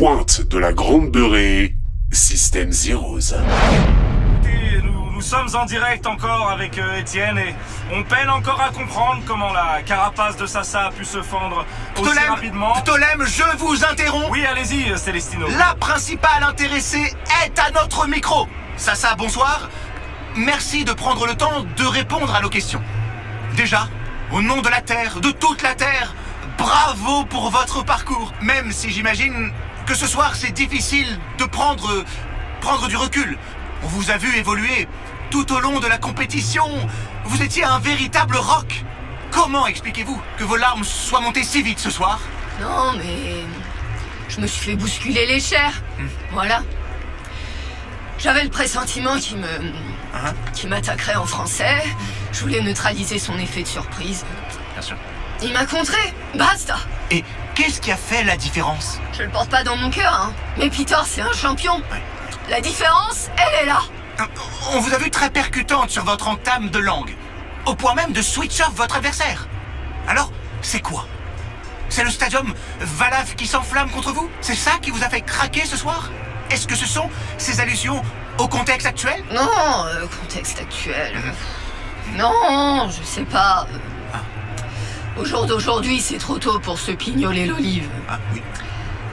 pointe de la grande beurrée, System Zeros. Et nous sommes en direct encore avec Étienne et on peine encore à comprendre comment la carapace de Sassa a pu se fendre aussi rapidement. Ptolème, je vous interromps. Oui, allez-y, Célestino. La principale intéressée est à notre micro. Sassa, bonsoir. Merci de prendre le temps de répondre à nos questions. Déjà, au nom de la Terre, de toute la Terre, bravo pour votre parcours. Même si j'imagine que ce soir c'est difficile de prendre du recul. On vous a vu évoluer tout au long de la compétition. Vous étiez un véritable rock. Comment expliquez-vous que vos larmes soient montées si vite ce soir? Non, mais... je me suis fait bousculer les chairs. Voilà. J'avais le pressentiment qu'il m'attaquerait en français. Je voulais neutraliser son effet de surprise. Bien sûr. Il m'a contré. Basta. Et qu'est-ce qui a fait la différence? Je le porte pas dans mon cœur, hein. Mais Peter, c'est un champion. Ouais. La différence, elle est là. On vous a vu très percutante sur votre entame de langue, au point même de switch off votre adversaire. Alors, c'est quoi? C'est le stadium Valav qui s'enflamme contre vous? C'est ça qui vous a fait craquer ce soir? Est-ce que ce sont ces allusions au contexte actuel? Non, contexte actuel. Non, je sais pas. Au jour d'aujourd'hui, c'est trop tôt pour se pignoler l'olive. Ah oui.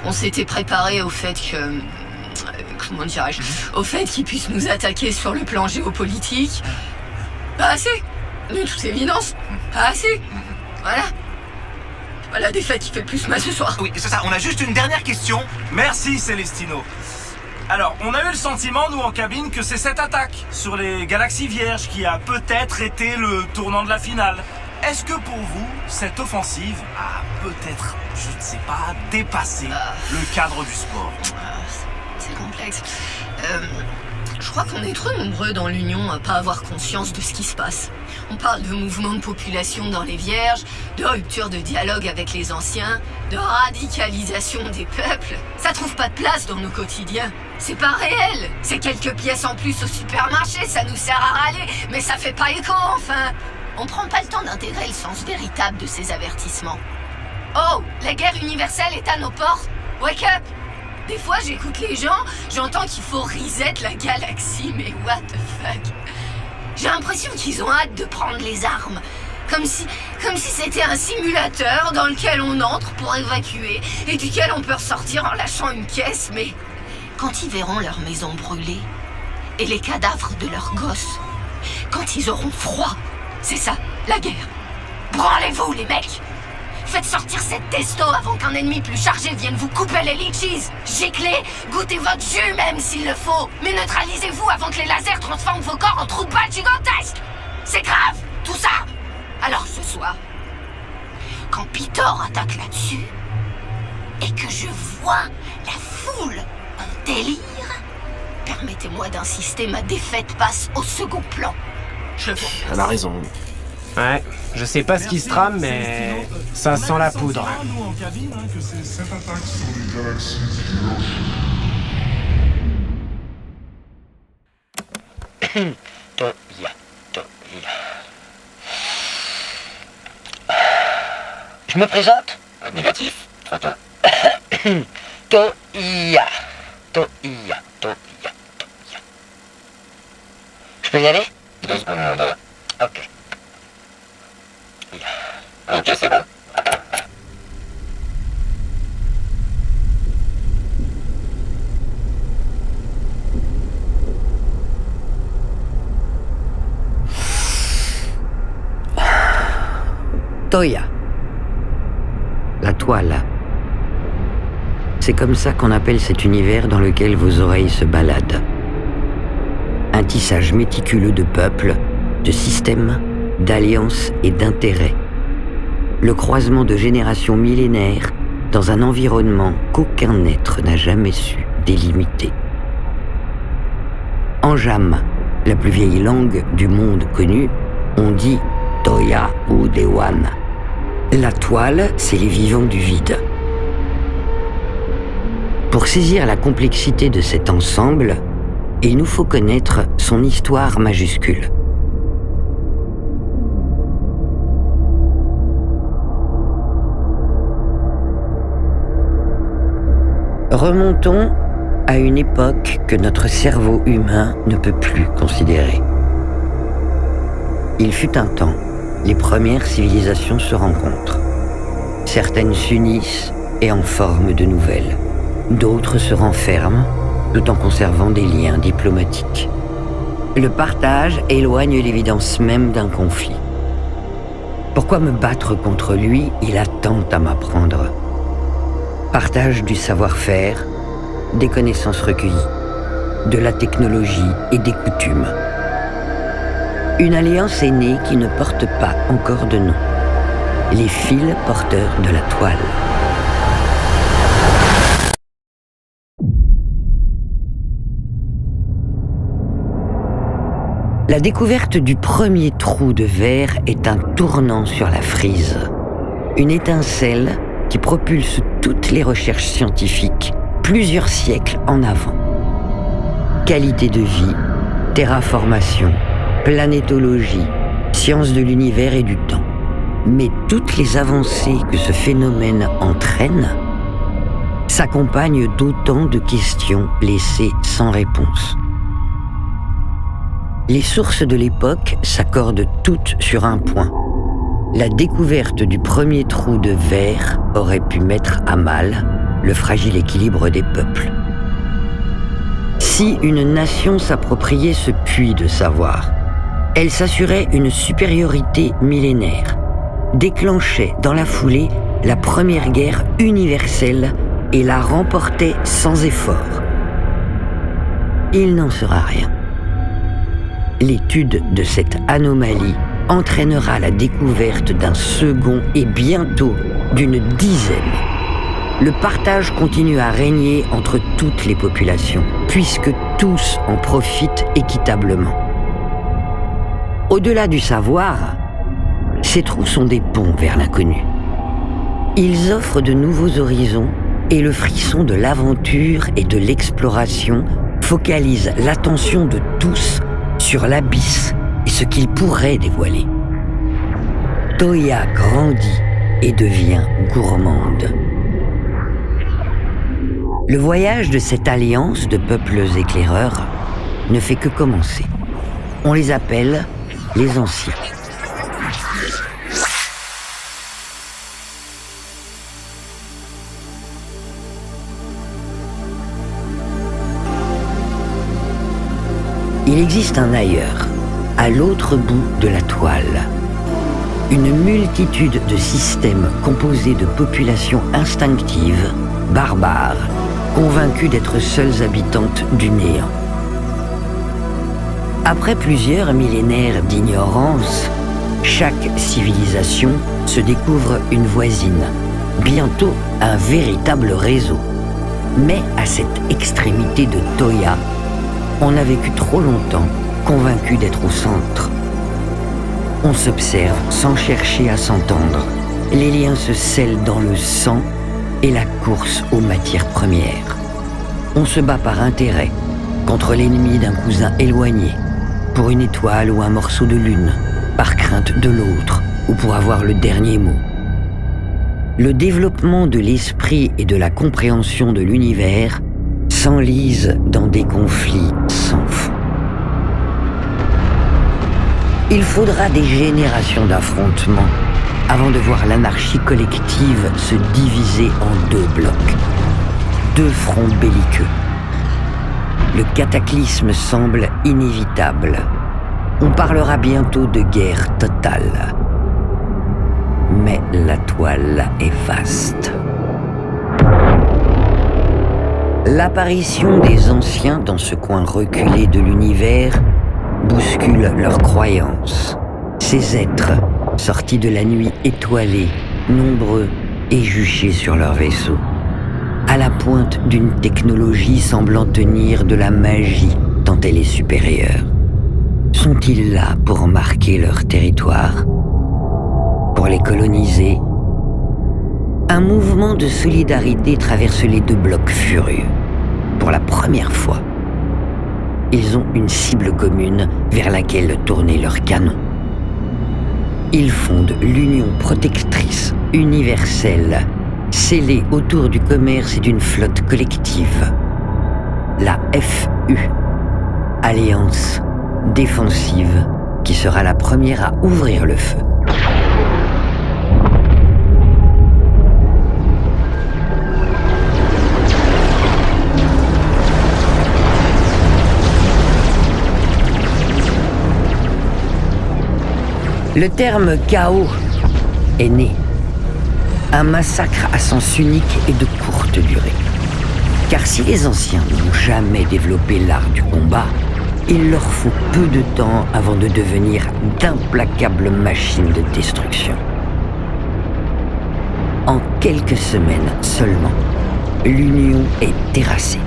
On s'était préparé au fait que... comment dirais-je? Au fait qu'ils puissent nous attaquer sur le plan géopolitique. Pas assez. De toute évidence. Pas assez. Voilà. C'est pas la défaite qui fait le plus mal ce soir. Oui, c'est ça. On a juste une dernière question. Merci, Célestino. Alors, on a eu le sentiment, nous, en cabine, que c'est cette attaque sur les Galaxies Vierges qui a peut-être été le tournant de la finale. Est-ce que pour vous, cette offensive a peut-être, je ne sais pas, dépassé le cadre du sport? C'est complexe. Je crois qu'on est trop nombreux dans l'Union à pas avoir conscience de ce qui se passe. On parle de mouvement de population dans les Vierges, de rupture de dialogue avec les anciens, de radicalisation des peuples. Ça trouve pas de place dans nos quotidiens. C'est pas réel. C'est quelques pièces en plus au supermarché, ça nous sert à râler, mais ça fait pas écho, enfin. On prend pas le temps d'intégrer le sens véritable de ces avertissements. Oh, la guerre universelle est à nos portes. Wake up! Des fois, j'écoute les gens, j'entends qu'il faut reset la galaxie, mais what the fuck? J'ai l'impression qu'ils ont hâte de prendre les armes. Comme si c'était un simulateur dans lequel on entre pour évacuer et duquel on peut ressortir en lâchant une caisse, mais quand ils verront leur maison brûlée et les cadavres de leurs gosses, quand ils auront froid, c'est ça, la guerre. Branlez-vous, les mecs! Faites sortir cette testo avant qu'un ennemi plus chargé vienne vous couper les litchis. Giclez, goûtez votre jus même s'il le faut. Mais neutralisez-vous avant que les lasers transforment vos corps en trous de balles gigantesques. C'est grave, tout ça. Alors ce soir, quand Peter attaque là-dessus, et que je vois la foule en délire, permettez-moi d'insister, ma défaite passe au second plan. Je vous remercie. Elle a raison. Ouais, je sais pas ce qui se trame, mais ça sent la poudre. Nous, en cabine, que c'est cette attaque sur les Galaxies Vierges. Je me présente? Négatif. Toya. Je peux y aller? 2 secondes. Ok. Ok, c'est bon. Toya. La toile. C'est comme ça qu'on appelle cet univers dans lequel vos oreilles se baladent. Un tissage méticuleux de peuples, de systèmes, d'alliances et d'intérêts. Le croisement de générations millénaires dans un environnement qu'aucun être n'a jamais su délimiter. En Jam, la plus vieille langue du monde connu, on dit Toya ou Dewan. La toile, c'est les vivants du vide. Pour saisir la complexité de cet ensemble, il nous faut connaître son histoire majuscule. Remontons à une époque que notre cerveau humain ne peut plus considérer. Il fut un temps, les premières civilisations se rencontrent. Certaines s'unissent et en forment de nouvelles. D'autres se renferment, tout en conservant des liens diplomatiques. Le partage éloigne l'évidence même d'un conflit. Pourquoi me battre contre lui? Il a tant à m'apprendre. Partage du savoir-faire, des connaissances recueillies, de la technologie et des coutumes. Une alliance est née qui ne porte pas encore de nom. Les fils porteurs de la toile. La découverte du premier trou de verre est un tournant sur la frise. Une étincelle qui propulse toutes les recherches scientifiques plusieurs siècles en avant. Qualité de vie, terraformation, planétologie, sciences de l'univers et du temps. Mais toutes les avancées que ce phénomène entraîne s'accompagnent d'autant de questions laissées sans réponse. Les sources de l'époque s'accordent toutes sur un point. La découverte du premier trou de verre aurait pu mettre à mal le fragile équilibre des peuples. Si une nation s'appropriait ce puits de savoir, elle s'assurait une supériorité millénaire, déclenchait dans la foulée la première guerre universelle et la remportait sans effort. Il n'en sera rien. L'étude de cette anomalie entraînera la découverte d'un second et bientôt d'une dizaine. Le partage continue à régner entre toutes les populations, puisque tous en profitent équitablement. Au-delà du savoir, ces trous sont des ponts vers l'inconnu. Ils offrent de nouveaux horizons et le frisson de l'aventure et de l'exploration focalise l'attention de tous sur l'abysse et ce qu'il pourrait dévoiler. Toya grandit et devient gourmande. Le voyage de cette alliance de peuples éclaireurs ne fait que commencer. On les appelle les Anciens. Il existe un ailleurs, à l'autre bout de la toile. Une multitude de systèmes composés de populations instinctives, barbares, convaincues d'être seules habitantes du néant. Après plusieurs millénaires d'ignorance, chaque civilisation se découvre une voisine, bientôt un véritable réseau. Mais à cette extrémité de Toya, on a vécu trop longtemps, convaincu d'être au centre. On s'observe sans chercher à s'entendre. Les liens se scellent dans le sang et la course aux matières premières. On se bat par intérêt, contre l'ennemi d'un cousin éloigné, pour une étoile ou un morceau de lune, par crainte de l'autre ou pour avoir le dernier mot. Le développement de l'esprit et de la compréhension de l'univers s'enlise dans des conflits sans fond. Il faudra des générations d'affrontements avant de voir l'anarchie collective se diviser en deux blocs, deux fronts belliqueux. Le cataclysme semble inévitable. On parlera bientôt de guerre totale. Mais la toile est vaste. L'apparition des Anciens dans ce coin reculé de l'univers bouscule leurs croyances. Ces êtres, sortis de la nuit étoilée, nombreux et juchés sur leur vaisseau, à la pointe d'une technologie semblant tenir de la magie tant elle est supérieure. Sont-ils là pour marquer leur territoire? Pour les coloniser? Un mouvement de solidarité traverse les deux blocs furieux. Pour la première fois, ils ont une cible commune vers laquelle tourner leurs canons. Ils fondent l'Union protectrice universelle, scellé autour du commerce et d'une flotte collective. La FU, Alliance défensive, qui sera la première à ouvrir le feu. Le terme chaos est né. Un massacre à sens unique et de courte durée. Car si les anciens n'ont jamais développé l'art du combat, il leur faut peu de temps avant de devenir d'implacables machines de destruction. En quelques semaines seulement, l'Union est terrassée.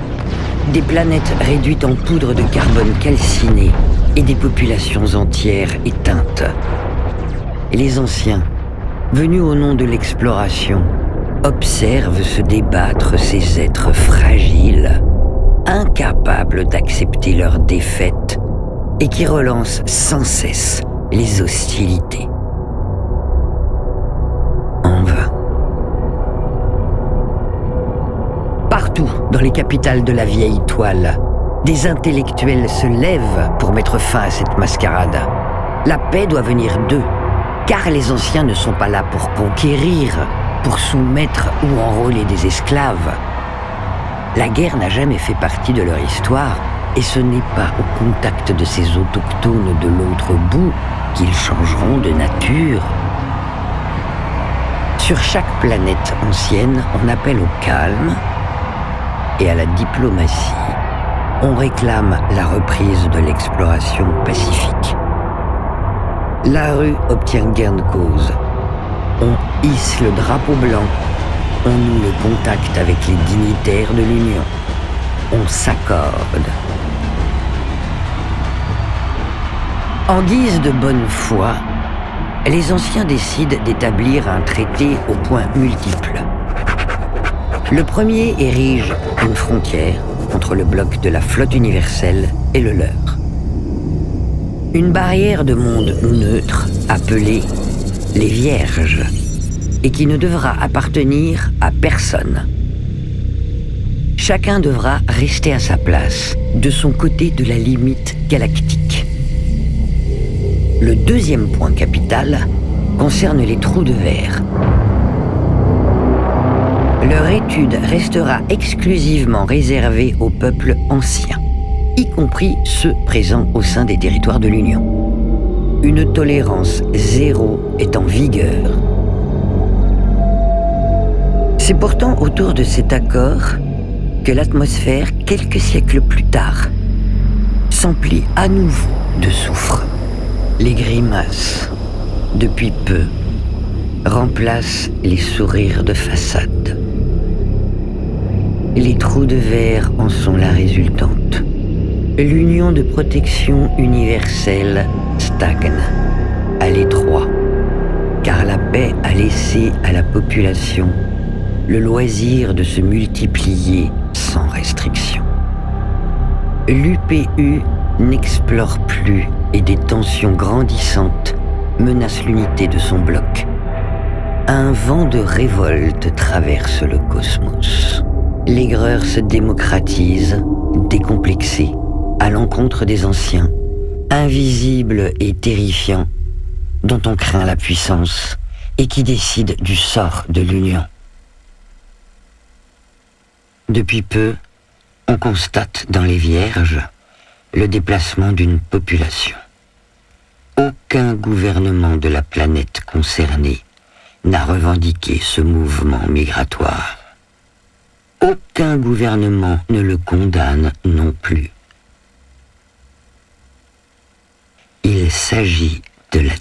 Des planètes réduites en poudre de carbone calciné et des populations entières éteintes. Et les anciens, venus au nom de l'exploration, observent se débattre ces êtres fragiles, incapables d'accepter leur défaite et qui relancent sans cesse les hostilités. En vain. Partout dans les capitales de la vieille toile, des intellectuels se lèvent pour mettre fin à cette mascarade. La paix doit venir d'eux, car les anciens ne sont pas là pour conquérir, pour soumettre ou enrôler des esclaves. La guerre n'a jamais fait partie de leur histoire, et ce n'est pas au contact de ces autochtones de l'autre bout qu'ils changeront de nature. Sur chaque planète ancienne, on appelle au calme et à la diplomatie. On réclame la reprise de l'exploration pacifique. La rue obtient gain de cause. On hisse le drapeau blanc. On noue le contact avec les dignitaires de l'Union. On s'accorde. En guise de bonne foi, les anciens décident d'établir un traité aux points multiples. Le premier érige une frontière entre le bloc de la flotte universelle et le leur. Une barrière de monde neutre appelée les Vierges et qui ne devra appartenir à personne. Chacun devra rester à sa place, de son côté de la limite galactique. Le deuxième point capital concerne les trous de verre. Leur étude restera exclusivement réservée aux peuples anciens, y compris ceux présents au sein des territoires de l'Union. Une tolérance zéro est en vigueur. C'est pourtant autour de cet accord que l'atmosphère, quelques siècles plus tard, s'emplit à nouveau de soufre. Les grimaces, depuis peu, remplacent les sourires de façade. Les trous de verre en sont la résultante. L'union de protection universelle stagne, à l'étroit, car la paix a laissé à la population le loisir de se multiplier sans restriction. L'UPU n'explore plus et des tensions grandissantes menacent l'unité de son bloc. Un vent de révolte traverse le cosmos. L'aigreur se démocratise, décomplexée, à l'encontre des anciens, invisibles et terrifiants, dont on craint la puissance et qui décident du sort de l'Union. Depuis peu, on constate dans les Vierges le déplacement d'une population. Aucun gouvernement de la planète concernée n'a revendiqué ce mouvement migratoire. Aucun gouvernement ne le condamne non plus. Il s'agit de la